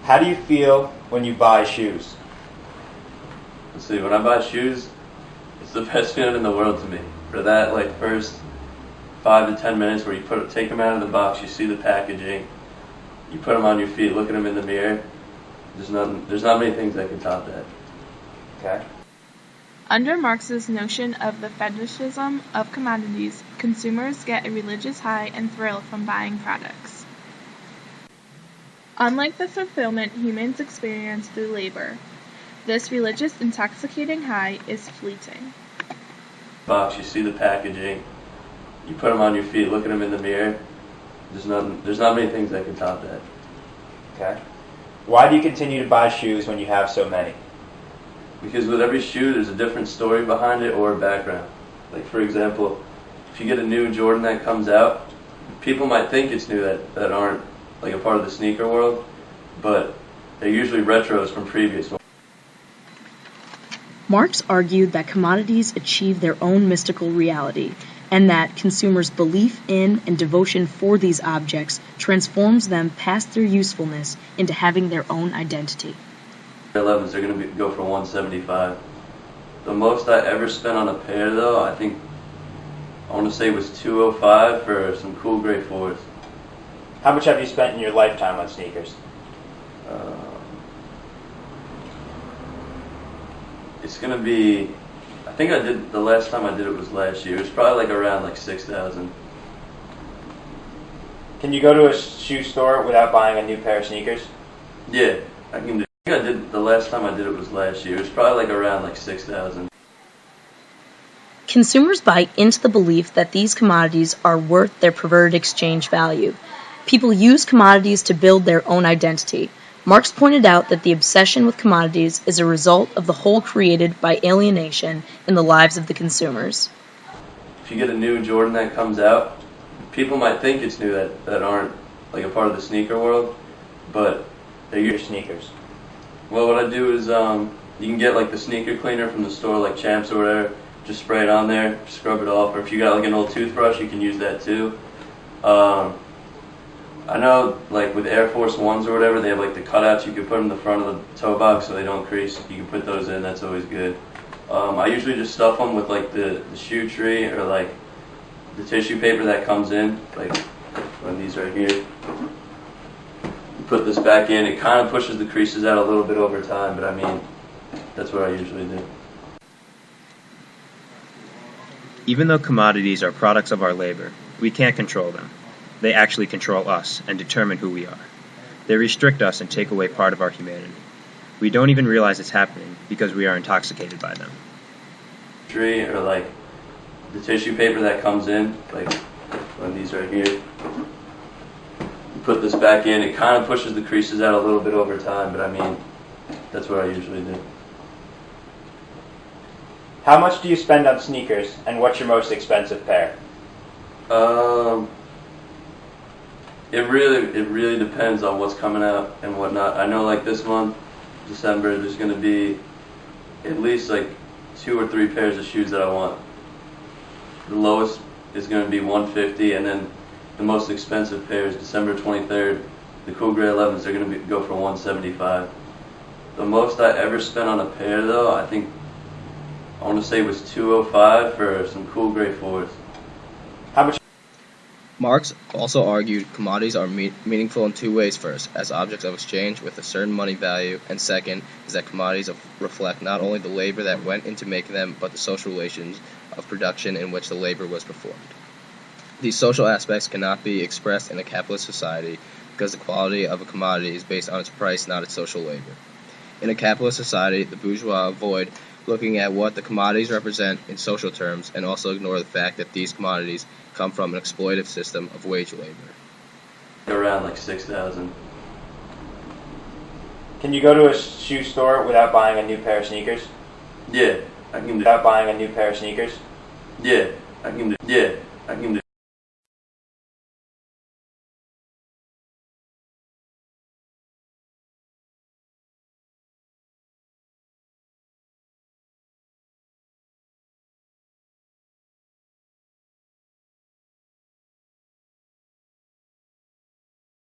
How do you feel when you buy shoes? Let's see, when I buy shoes, it's the best feeling in the world to me. For that, first 5 to 10 minutes where you take them out of the box, you see the packaging, you put them on your feet, look at them in the mirror. There's not many things that can top that. Okay. Under Marx's notion of the fetishism of commodities, consumers get a religious high and thrill from buying products. Unlike the fulfillment humans experience through labor, this religious intoxicating high is fleeting. Box, you see the packaging, you put them on your feet, look at them in the mirror. There's not many things that can top that. Okay. Why do you continue to buy shoes when you have so many? Because with every shoe, there's a different story behind it or a background. For example, if you get a new Jordan that comes out, people might think it's new that aren't a part of the sneaker world, but they're usually retros from previous ones. Marx argued that commodities achieve their own mystical reality, and that consumers' belief in and devotion for these objects transforms them past their usefulness into having their own identity. 11s are going to go for $175. The most I ever spent on a pair, though, I want to say was $205 for some cool gray 4s. How much have you spent in your lifetime on sneakers? It's going to be, I think the last time I did it was last year. It was probably around 6,000. Can you go to a shoe store without buying a new pair of sneakers? Yeah, I can do. The last time I did it was last year. It was probably around 6,000. Consumers buy into the belief that these commodities are worth their perverted exchange value. People use commodities to build their own identity. Marx pointed out that the obsession with commodities is a result of the whole created by alienation in the lives of the consumers. If you get a new Jordan that comes out, people might think it's new that aren't a part of the sneaker world, but they're your sneakers. Well, what I do is you can get the sneaker cleaner from the store, like Champs or whatever. Just spray it on there, scrub it off. Or if you got an old toothbrush, you can use that too. I know with Air Force Ones or whatever, they have the cutouts. You can put them in the front of the toe box so they don't crease. You can put those in. That's always good. I usually just stuff them with the shoe tree or the tissue paper that comes in, one of these right here. Put this back in. It kind of pushes the creases out a little bit over time, but that's what I usually do. Even though commodities are products of our labor, we can't control them. They actually control us and determine who we are. They restrict us and take away part of our humanity. We don't even realize it's happening because we are intoxicated by them. Tree or the tissue paper that comes in, one of these right here. Put this back in. It kind of pushes the creases out a little bit over time, but that's what I usually do. How much do you spend on sneakers, and what's your most expensive pair? It really depends on what's coming out and whatnot. I know this month, December, there's going to be at least 2 or 3 pairs of shoes that I want. The lowest is going to be $150, and then the most expensive pair is December 23rd. The cool gray 11s are going to go for $175. The most I ever spent on a pair, though, I want to say was $205 for some cool gray 4s. How much? Marx also argued commodities are meaningful in 2 ways. First, as objects of exchange with a certain money value, and second is that commodities reflect not only the labor that went into making them, but the social relations of production in which the labor was performed. These social aspects cannot be expressed in a capitalist society because the quality of a commodity is based on its price, not its social labor. In a capitalist society, the bourgeois avoid looking at what the commodities represent in social terms and also ignore the fact that these commodities come from an exploitative system of wage labor. Around 6,000. Can you go to a shoe store without buying a new pair of sneakers? Yeah, I can do. Without buying a new pair of sneakers? Yeah, I can do.